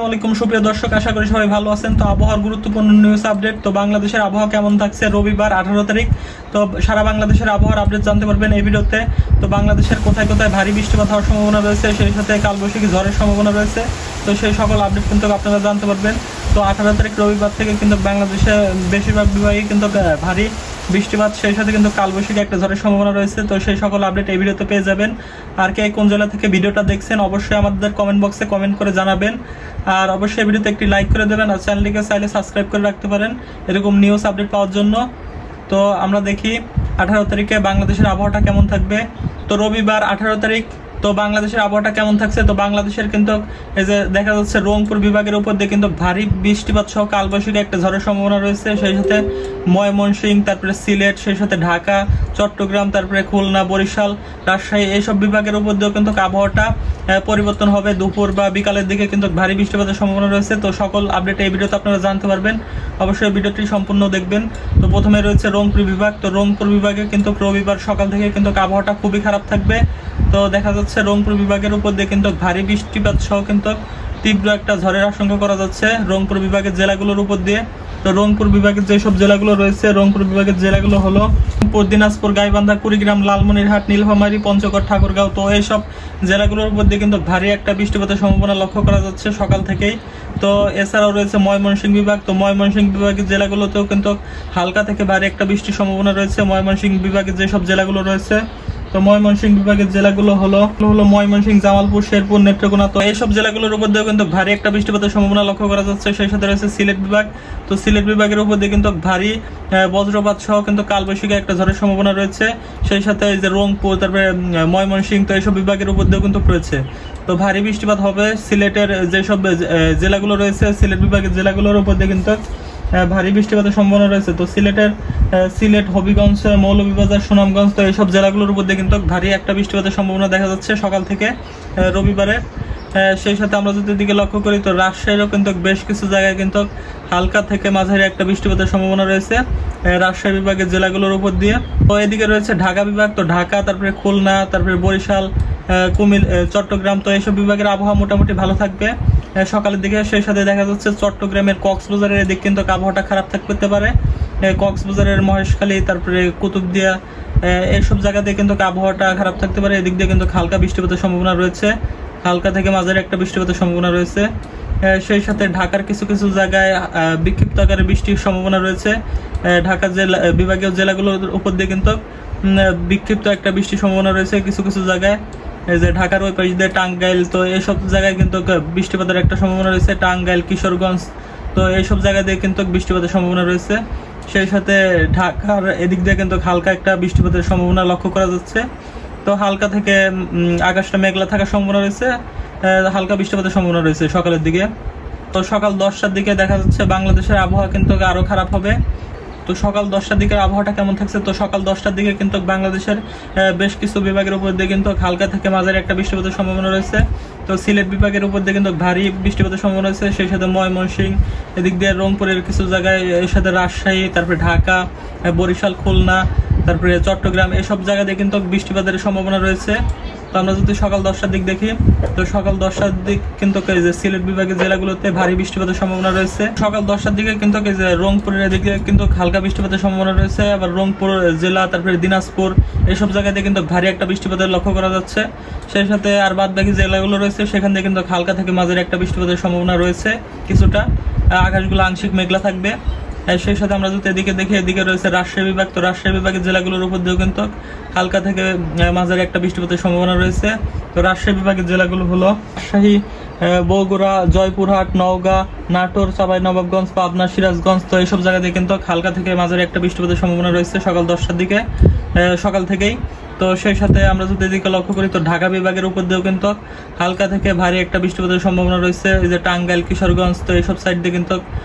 আসসালামু আলাইকুম সুপ্রিয় দর্শক, আশা করি সবাই ভালো আছেন। তো আবহাওয়ার গুরুত্বপূর্ণ নিউজ আপডেট। তো বাংলাদেশের আবহাওয়া কেমন থাকছে রবিবার 18 তারিখ। তো সারা বাংলাদেশের আবহাওয়ার আপডেট জানতে পারবেন এই ভিডিওতে। তো বাংলাদেশের কোথায় কোথায় ভারী বৃষ্টিপাত হওয়ার সম্ভাবনা রয়েছে, সেই সাথে কালবৈশাখী ঝড়ের সম্ভাবনা রয়েছে। তো সেই সকল আপডেট কিন্তু আপনারা জানতে পারবেন। তো 18 তারিখ রবিবার থেকে কিন্তু বাংলাদেশে বেশিরভাগ বিভাগে কিন্তু ভারী বৃষ্টিপাত, সেই সাথে কিন্তু কালবৈশাখী একটা ঝড়ের সম্ভাবনা রয়েছে। তো সেই সকল আপডেট এই ভিডিওতে পেয়ে যাবেন। আর কে কোন জেলা থেকে ভিডিওটা দেখছেন অবশ্যই আমাদের কমেন্ট বক্সে কমেন্ট করে জানাবেন। আর অবশ্যই ভিডিওতে একটি লাইক করে দেবেন, আর চ্যানেলটিকে চাইলে সাবস্ক্রাইব করে রাখতে পারেন এরকম নিউজ আপডেট পাওয়ার জন্য। তো আমরা দেখি 18 তারিখে বাংলাদেশের আবহাওয়াটা কেমন থাকবে। তো রবিবার 18 তারিখ তো বাংলাদেশের আবহাওয়াটা কেমন থাকছে। তো বাংলাদেশের কিন্তু এই যে দেখা যাচ্ছে রংপুর বিভাগের উপর দিয়ে কিন্তু ভারী বৃষ্টিপাত সহ কালবৈশাখী একটা ঝড়ের সম্ভাবনা রয়েছে। সেই সাথে ময়মনসিংহ, তারপরে সিলেট, সেই সাথে ঢাকা, চট্টগ্রাম, তারপরে খুলনা, বরিশাল, রাজশাহী এইসব বিভাগের উপর দিয়েও কিন্তু আবহাওয়াটা পরিবর্তন হবে। দুপুর বা বিকালের দিকে কিন্তু ভারী বৃষ্টিপাতের সম্ভাবনা রয়েছে। তো সকল আপডেট এই ভিডিওতে আপনারা জানতে পারবেন, অবশ্যই ভিডিওটি সম্পূর্ণ দেখবেন। তো প্রথমে রয়েছে রংপুর বিভাগ। তো রংপুর বিভাগে কিন্তু রবিবার সকাল থেকে কিন্তু আবহাওয়াটা খুবই খারাপ থাকবে। তো দেখা যাচ্ছে রংপুর বিভাগের উপর দিয়ে কিন্তু ভারী বৃষ্টিপাত সহ কিন্তু তীব্র একটা ঝড়ের আশঙ্কা করা যাচ্ছে রংপুর বিভাগের জেলাগুলোর উপর দিয়ে। তো রংপুর বিভাগের যেসব জেলাগুলো রয়েছে, রংপুর বিভাগের জেলাগুলো হলো রংপুর, দিনাজপুর, গাইবান্ধা, কুড়িগ্রাম, লালমনিরহাট, নীলফামারী, পঞ্চগড়, ঠাকুরগাঁও। তো এইসব জেলাগুলোর উপর দিয়ে কিন্তু ভারী একটা বৃষ্টিপাতের সম্ভাবনা লক্ষ্য করা যাচ্ছে সকাল থেকেই। তো এছাড়াও রয়েছে ময়মনসিংহ বিভাগ। তো ময়মনসিংহ বিভাগের জেলাগুলোতেও কিন্তু হালকা থেকে ভারী একটা বৃষ্টির সম্ভাবনা রয়েছে ময়মনসিংহ বিভাগের যেসব জেলাগুলো রয়েছে। তো ময়মনসিংহ বিভাগের জেলাগুলো হলো ময়মনসিংহ, জামালপুর, শেরপুর, নেত্রকোনা। তো এইসব জেলাগুলোর উপর দিয়েও কিন্তু ভারী একটা বৃষ্টিপাতের সম্ভাবনা লক্ষ্য করা যাচ্ছে। সেই সাথে রয়েছে সিলেট বিভাগ। তো সিলেট বিভাগের উপর দিয়ে কিন্তু ভারী বজ্রপাত সহ কিন্তু কালবৈশাখী একটা ঝড়ের সম্ভাবনা রয়েছে। সেই সাথে এই যে রংপুর, তারপরে ময়মনসিংহ, তো এইসব বিভাগের উপর দিয়েও কিন্তু রয়েছে। তো ভারী বৃষ্টিপাত হবে সিলেটের যেসব জেলাগুলো রয়েছে, সিলেট বিভাগের জেলাগুলোর উপর দিয়ে কিন্তু ভারী বৃষ্টিপাতের সম্ভাবনা রয়েছে। তো সিলেট, হবিগঞ্জ, মৌলভীবাজার, সুনামগঞ্জ, তো এইসব জেলাগুলোর উপর দিয়ে কিন্তু ভারী একটা বৃষ্টিপাতের সম্ভাবনা দেখা যাচ্ছে সকাল থেকে রবিবারে। সেই সাথে আমরা যদি দিকে লক্ষ্য করি, তো রাজশাহীরও কিন্তু বেশ কিছু জায়গায় কিন্তু হালকা থেকে মাঝারি একটা বৃষ্টিপাতের সম্ভাবনা রয়েছে রাজশাহী বিভাগের জেলাগুলোর উপর দিয়ে। তো এদিকে রয়েছে ঢাকা বিভাগ। তো ঢাকা, তারপরে খুলনা, তারপরে বরিশাল, চট্টগ্রাম, তো এইসব বিভাগের আবহাওয়া মোটামুটি ভালো থাকবে সকালের দিকে। সেই সাথে দেখা যাচ্ছে চট্টগ্রামের কক্সবাজারের এদিক কিন্তু আবহাওয়াটা খারাপ থাকতে পারে। কক্সবাজারের মহেশখালী, তারপরে কুতুবদিয়া, এইসব জায়গাতে কিন্তু আবহাওয়াটা খারাপ থাকতে পারে। এদিক দিয়ে কিন্তু হালকা বৃষ্টিপাতের সম্ভাবনা রয়েছে, হালকা থেকে মাঝারি একটা বৃষ্টিপাতের সম্ভাবনা রয়েছে। সেই সাথে ঢাকার কিছু কিছু জায়গায় বিক্ষিপ্ত আকারে বৃষ্টির সম্ভাবনা রয়েছে। ঢাকার বিভাগীয় জেলাগুলোর উপর দিয়ে কিন্তু বিক্ষিপ্ত একটা বৃষ্টির সম্ভাবনা রয়েছে কিছু কিছু জায়গায়। এই যে ঢাকার ওই পাশ দিয়ে টাঙ্গাইল, তো এইসব জায়গায় কিন্তু বৃষ্টিপাতের একটা সম্ভাবনা রয়েছে। টাঙ্গাইল, কিশোরগঞ্জ, তো এইসব জায়গা দিয়ে কিন্তু বৃষ্টিপাতের সম্ভাবনা রয়েছে। সেই সাথে ঢাকার এদিক দিয়ে কিন্তু হালকা একটা বৃষ্টিপাতের সম্ভাবনা লক্ষ্য করা যাচ্ছে। তো হালকা থেকে আকাশটা মেঘলা থাকার সম্ভাবনা রয়েছে, হালকা বৃষ্টিপাতের সম্ভাবনা রয়েছে সকালের দিকে। তো সকাল 10টার দিকে দেখা যাচ্ছে বাংলাদেশের আবহাওয়া কিন্তু আরো খারাপ হবে। তো সকাল 10টার দিকে আবহাওয়াটা কেমন থাকছে। তো সকাল 10টার দিকে কিন্তু বাংলাদেশের বেশ কিছু বিভাগের উপর দিয়ে কিন্তু হালকা থেকে মাঝারি একটা বৃষ্টিপাতের সম্ভাবনা রয়েছে। তো সিলেট বিভাগের উপর দিয়ে কিন্তু ভারী বৃষ্টিপাতের সম্ভাবনা রয়েছে। সেই সাথে ময়মনসিংহ, এদিক দিয়ে রংপুরের কিছু জায়গায়, এর সাথে রাজশাহী, তারপরে ঢাকা, বরিশাল, খুলনা, তারপরে চট্টগ্রাম, এসব জায়গা দিয়ে কিন্তু বৃষ্টিপাতের সম্ভাবনা রয়েছে। তো আমরা যদি সকাল 10টার দিক দেখি, তো সকাল 10টার দিক কিন্তু সিলেট বিভাগের জেলাগুলোতে ভারী বৃষ্টিপাতের সম্ভাবনা রয়েছে। সকাল 10টার দিকে কিন্তু রংপুরের দিকে কিন্তু হালকা বৃষ্টিপাতের সম্ভাবনা রয়েছে। আবার রংপুর জেলা, তারপরে দিনাজপুর, এইসব জায়গাতে কিন্তু ভারী একটা বৃষ্টিপাতের লক্ষ্য করা যাচ্ছে। সেই সাথে আর বাদ বাকি জেলাগুলো রয়েছে, সেখান থেকে কিন্তু হালকা থেকে মাঝারি একটা বৃষ্টিপাতের সম্ভাবনা রয়েছে কিছুটা। আকাশগুলো আংশিক মেঘলা থাকবে। সেই সাথে আমরা যদি এদিকে দেখি, এদিকে রয়েছে রাজশাহী বিভাগ। তো রাজশাহী বিভাগের জেলাগুলোর উপর দিয়েও কিন্তু হালকা থেকে মাঝারি একটা বৃষ্টিপাতের সম্ভাবনা রয়েছে। তো রাজশাহী বিভাগের জেলাগুলো হলো রাজশাহী, বগুড়া, জয়পুরহাট, নওগাঁ, নাটোর, চাঁপাইনবাবগঞ্জ, পাবনা, সিরাজগঞ্জ। তো এইসব জায়গাতে কিন্তু হালকা থেকে মাঝারি একটা বৃষ্টিপাতের সম্ভাবনা রয়েছে সকাল 10টার দিকে, সকাল থেকেই। তো সেই সাথে আমরা যদি এদিকে লক্ষ্য করি, তো ঢাকা বিভাগের উপর দিয়েও কিন্তু হালকা থেকে ভারী একটা বৃষ্টিপাতের সম্ভাবনা রয়েছে। এই যে টাঙ্গাইল, কিশোরগঞ্জ, তো এইসব সাইড দিয়ে কিন্তু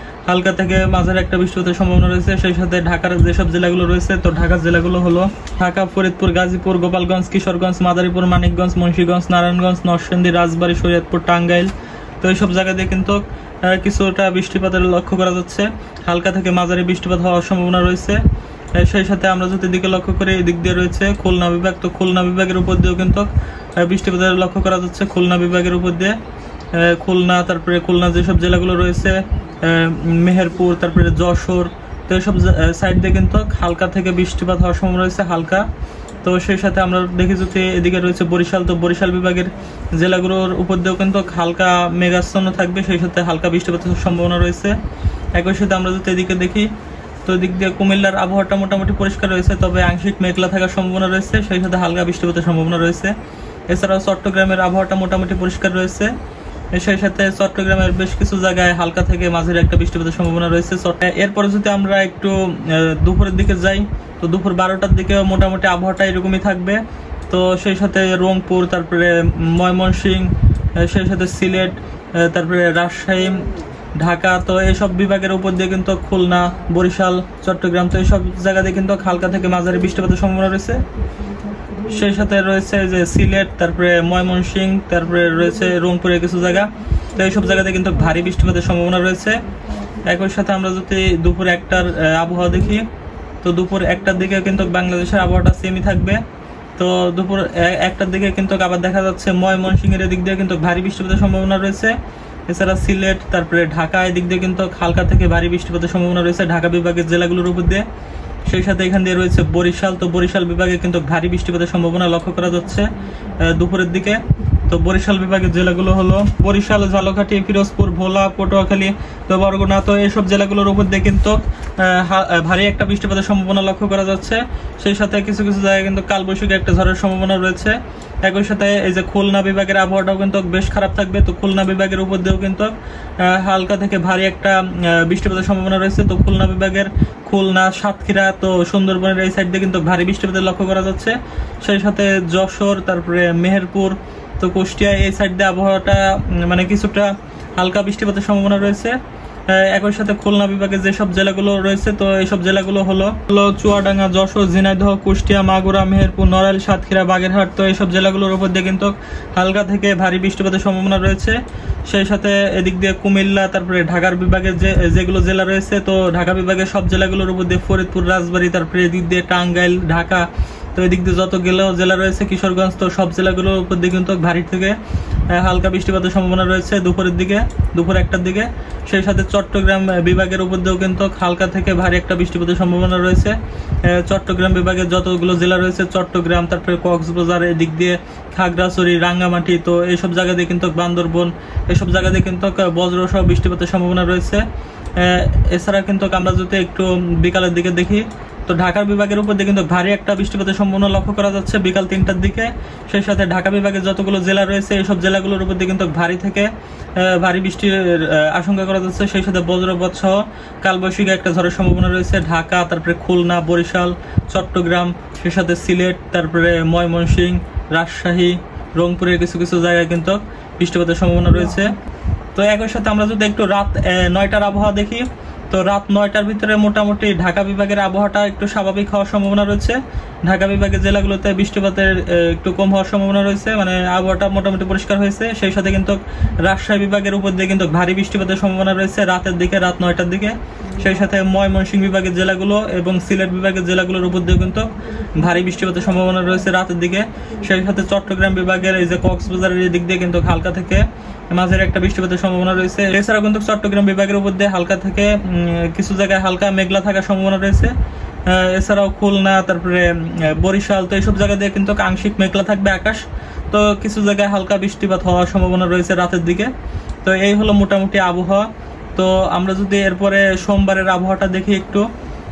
হালকা থেকে মাঝারি একটা বৃষ্টিপাতের সম্ভাবনা রয়েছে। সেই সাথে ঢাকার যেসব জেলাগুলো রয়েছে, তো ঢাকার জেলাগুলো হলো ঢাকা, ফরিদপুর, গাজীপুর, গোপালগঞ্জ, কিশোরগঞ্জ, মাদারীপুর, মানিকগঞ্জ, মুন্সিগঞ্জ, নারায়ণগঞ্জ, নরসিংদী, রাজবাড়ী, শরীয়তপুর, টাঙ্গাইল। তো এইসব জায়গা দিয়ে কিন্তু কিছুটা বৃষ্টিপাতের লক্ষ্য করা যাচ্ছে, হালকা থেকে মাঝারি বৃষ্টিপাত হওয়ার সম্ভাবনা রয়েছে। সেই সাথে আমরা যদি দিকে লক্ষ্য করি, এদিক দিয়ে রয়েছে খুলনা বিভাগ। তো খুলনা বিভাগের উপর দিয়েও কিন্তু বৃষ্টিপাতের লক্ষ্য করা যাচ্ছে খুলনা বিভাগের উপর দিয়ে। খুলনা, তারপরে খুলনা যেসব জেলাগুলো রয়েছে, মেহেরপুর, তারপরে যশোর, তো এইসব সাইড দিয়ে কিন্তু হালকা থেকে বৃষ্টিপাত হওয়ার সম্ভাবনা রয়েছে হালকা। তো সেই সাথে আমরা দেখি যদি এদিকে রয়েছে বরিশাল, তো বরিশাল বিভাগের জেলাগুলোর উপর দিয়েও কিন্তু হালকা মেঘাচ্ছন্ন থাকবে, সেই সাথে হালকা বৃষ্টিপাতের সম্ভাবনা রয়েছে। একই সাথে আমরা যদি এদিকে দেখি, তো এদিক দিয়ে কুমিল্লার আবহাওয়াটা মোটামুটি পরিষ্কার রয়েছে, তবে আংশিক মেঘলা থাকার সম্ভাবনা রয়েছে, সেই সাথে হালকা বৃষ্টিপাতের সম্ভাবনা রয়েছে। এছাড়াও চট্টগ্রামের আবহাওয়াটা মোটামুটি পরিষ্কার রয়েছে, সেই সাথে চট্টগ্রামের বেশ কিছু জায়গায় হালকা থেকে মাঝারি একটা বৃষ্টিপাতের সম্ভাবনা রয়েছে। এরপরে যদি আমরা একটু দুপুরের দিকে যাই, তো দুপুর 12টার দিকে মোটামুটি আবহাওয়াটা এরকমই থাকবে। তো সেই সাথে রংপুর, তারপরে ময়মনসিংহ, সেই সাথে সিলেট, তারপরে রাজশাহী, ঢাকা, তো এইসব বিভাগের উপর দিয়ে কিন্তু খুলনা, বরিশাল, চট্টগ্রাম, তো এইসব জায়গা দিয়ে কিন্তু হালকা থেকে মাঝারি বৃষ্টিপাতের সম্ভাবনা রয়েছে। সেই সাথে রয়েছে যে সিলেট, তারপরে ময়মনসিংহ, তারপরে রয়েছে রংপুরের কিছু জায়গা, তো এইসব জায়গাতে কিন্তু ভারী বৃষ্টিপাতের সম্ভাবনা রয়েছে। একই সাথে আমরা যদি দুপুর 1টার আবহাওয়া দেখি, তো দুপুর 1টার দিকে কিন্তু বাংলাদেশের আবহাওয়াটা সেমই থাকবে। তো দুপুর 1টার দিকে কিন্তু আবার দেখা যাচ্ছে ময়মনসিংহের এদিক দিয়ে কিন্তু ভারী বৃষ্টিপাতের সম্ভাবনা রয়েছে। এছাড়া সিলেট, তারপরে ঢাকা, এদিক দিয়ে কিন্তু হালকা থেকে ভারী বৃষ্টিপাতের সম্ভাবনা রয়েছে ঢাকা বিভাগের জেলাগুলোর উপর দিয়ে। সেই সাথে এখান দিয়ে রয়েছে বরিশাল, তো বরিশাল বিভাগে কিন্তু ভারী বৃষ্টিপাতের সম্ভাবনা লক্ষ্য করা যাচ্ছে দুপুরের দিকে। তো বরিশাল বিভাগের জেলাগুলো হলো বরিশাল, ঝালকাঠি, পিরোজপুর, ভোলা, পটুয়াখালী, তো বরগুনা, তো এইসব জেলাগুলোর উপর দিয়ে কিন্তু ভারী একটা বৃষ্টিপাতের সম্ভাবনা লক্ষ্য করা যাচ্ছে। সেই সাথে কিছু কিছু জায়গায় কিন্তু কালবৈশাখী একটা ঝড়ের সম্ভাবনা রয়েছে। একই সাথে এই যে খুলনা বিভাগের আবহাওয়াটাও কিন্তু বেশ খারাপ থাকবে, তো খুলনা বিভাগের উপর দিয়েও কিন্তু হালকা থেকে ভারী একটা বৃষ্টিপাতের সম্ভাবনা রয়েছে। তো খুলনা বিভাগের খুলনা, সাতক্ষীরা, তো সুন্দরবনের এই সাইড দিয়ে কিন্তু ভারী বৃষ্টিপাতের লক্ষ্য করা যাচ্ছে। সেই সাথে যশোর, তারপরে মেহেরপুর, তো কুষ্টিয়া, এই সাইড দিয়ে আবহাওয়াটা মানে কিছুটা হালকা বৃষ্টিপাতের সম্ভাবনা রয়েছে। একই সাথে খুলনা বিভাগের যেসব জেলাগুলো রয়েছে, তো এইসব জেলাগুলো হলো চুয়াডাঙ্গা, যশোর, ঝিনাইদহ, কুষ্টিয়া, মাগুরা, মেহেরপুর, নড়াইল, সাতক্ষীরা, বাগেরহাট, তো এইসব জেলাগুলোর উপর দিয়ে কিন্তু হালকা থেকে ভারী বৃষ্টিপাতের সম্ভাবনা রয়েছে। সেই সাথে এদিক দিয়ে কুমিল্লা, তারপরে ঢাকার বিভাগের যেগুলো জেলা রয়েছে, তো ঢাকা বিভাগের সব জেলাগুলোর উপর দিয়ে ফরিদপুর, রাজবাড়ী, তারপরে এদিক দিয়ে টাঙ্গাইল, ঢাকা, তো এদিক দিয়ে যতগুলো জেলা রয়েছে, কিশোরগঞ্জ, তো সব জেলাগুলোর উপর দিয়ে কিন্তু ভারী থেকে হালকা বৃষ্টিপাতের সম্ভাবনা রয়েছে দুপুরের দিকে, দুপুর 1টার দিকে। সেই সাথে চট্টগ্রাম বিভাগের উপর দিয়েও কিন্তু হালকা থেকে ভারী একটা বৃষ্টিপাতের সম্ভাবনা রয়েছে। চট্টগ্রাম বিভাগের যতগুলো জেলা রয়েছে, চট্টগ্রাম, তারপরে কক্সবাজার, এদিক দিয়ে খাগড়াছড়ি, রাঙ্গামাটি, তো এইসব জায়গা দিয়ে কিন্তু বান্দরবন, এইসব জায়গা দিয়ে কিন্তু বজ্র সহ বৃষ্টিপাতের সম্ভাবনা রয়েছে। এছাড়া কিন্তু আমরা যদি একটু বিকালের দিকে দেখি, তো ঢাকার বিভাগের উপর দিয়ে কিন্তু ভারী একটা বৃষ্টিপাতের সম্ভাবনা লক্ষ্য করা যাচ্ছে বিকাল 3টার দিকে। সেই সাথে ঢাকা বিভাগের যতগুলো জেলা রয়েছে, এইসব জেলাগুলোর উপর দিয়ে কিন্তু ভারী থেকে ভারী বৃষ্টির আশঙ্কা করা যাচ্ছে। সেই সাথে বজ্রপাত সহ কালবৈশাখী একটা ঝড়ের সম্ভাবনা রয়েছে ঢাকা, তারপরে খুলনা, বরিশাল, চট্টগ্রাম, সেই সাথে সিলেট, তারপরে ময়মনসিংহ, রাজশাহী, রংপুরের কিছু কিছু জায়গায় কিন্তু বৃষ্টিপাতের সম্ভাবনা রয়েছে। তো একই সাথে আমরা যদি একটু রাত 9টার আবহাওয়া দেখি, তো রাত 9টার ভিতরে মোটামুটি ঢাকা বিভাগের আবহাওয়াটা একটু স্বাভাবিক হওয়ার সম্ভাবনা রয়েছে। ঢাকা বিভাগের জেলাগুলোতে বৃষ্টিপাতের একটু কম হওয়ার সম্ভাবনা রয়েছে, মানে আবহাওয়াটা মোটামুটি পরিষ্কার হয়েছে। সেই সাথে কিন্তু রাজশাহী বিভাগের উপর দিয়ে কিন্তু ভারী বৃষ্টিপাতের সম্ভাবনা রয়েছে রাতের দিকে, রাত 9টার দিকে। সেই সাথে ময়মনসিংহ বিভাগের জেলাগুলো এবং সিলেট বিভাগের জেলাগুলোর উপর দিয়ে কিন্তু ভারী বৃষ্টিপাতের সম্ভাবনা রয়েছে রাতের দিকে। সেই সাথে চট্টগ্রাম বিভাগের এই যে কক্সবাজারের দিক দিয়ে কিন্তু হালকা থেকে মাঝের একটা বৃষ্টিপাতের সম্ভাবনা রয়েছে। এছাড়াও কিন্তু চট্টগ্রাম বিভাগের উপর দিয়ে হালকা থেকে কিছু জায়গায় হালকা মেঘলা থাকার সম্ভাবনা রয়েছে। এছাড়াও খুলনা, তারপরে বরিশাল, তো এইসব জায়গা দিয়ে কিন্তু আংশিক মেঘলা থাকবে আকাশ, তো কিছু জায়গায় হালকা বৃষ্টিপাত হওয়ার সম্ভাবনা রয়েছে রাতের দিকে। তো এই হলো মোটামুটি আবহাওয়া। তো আমরা যদি এরপরে সোমবারের আবহাওয়াটা দেখি একটু,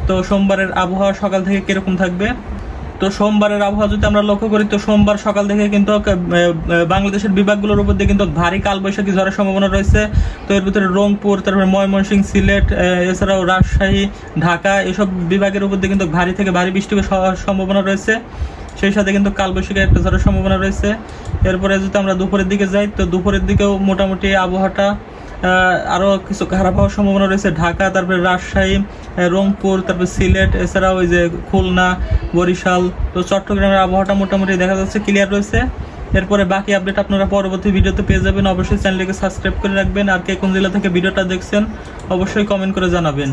তো সোমবারের আবহাওয়া সকাল থেকে কিরকম থাকবে। তো সোমবারের আবহাওয়া যদি আমরা লক্ষ্য করি, তো সোমবার সকাল থেকে কিন্তু বাংলাদেশের বিভাগগুলোর উপর দিয়ে কিন্তু ভারী কালবৈশাখী ঝড়ের সম্ভাবনা রয়েছে। তো এর ভিতরে রংপুর, তারপরে ময়মনসিংহ, সিলেট, এছাড়াও রাজশাহী, ঢাকা, এসব বিভাগের উপর দিয়ে কিন্তু ভারী থেকে ভারী বৃষ্টির সম্ভাবনা রয়েছে। সেই সাথে কিন্তু কালবৈশাখী একটা ঝড়ের সম্ভাবনা রয়েছে। এরপরে যদি আমরা দুপুরের দিকে যাই, তো দুপুরের দিকেও মোটামুটি আবহাওয়াটা আরো কিছু খারাপ হওয়ার সম্ভাবনা রয়েছে ঢাকা, তারপরে রাজশাহী, রংপুর, তারপরে সিলেট, এছাড়াও ওই যে খুলনা, বরিশাল, তো চট্টগ্রামের আবহাওয়াটা মোটামুটি দেখা যাচ্ছে ক্লিয়ার রয়েছে। এরপরে বাকি আপডেট আপনারা পরবর্তী ভিডিওতে পেয়ে যাবেন। অবশ্যই চ্যানেলটিকে সাবস্ক্রাইব করে রাখবেন। আর কে কোন জেলা থেকে ভিডিওটা দেখছেন অবশ্যই কমেন্ট করে জানাবেন।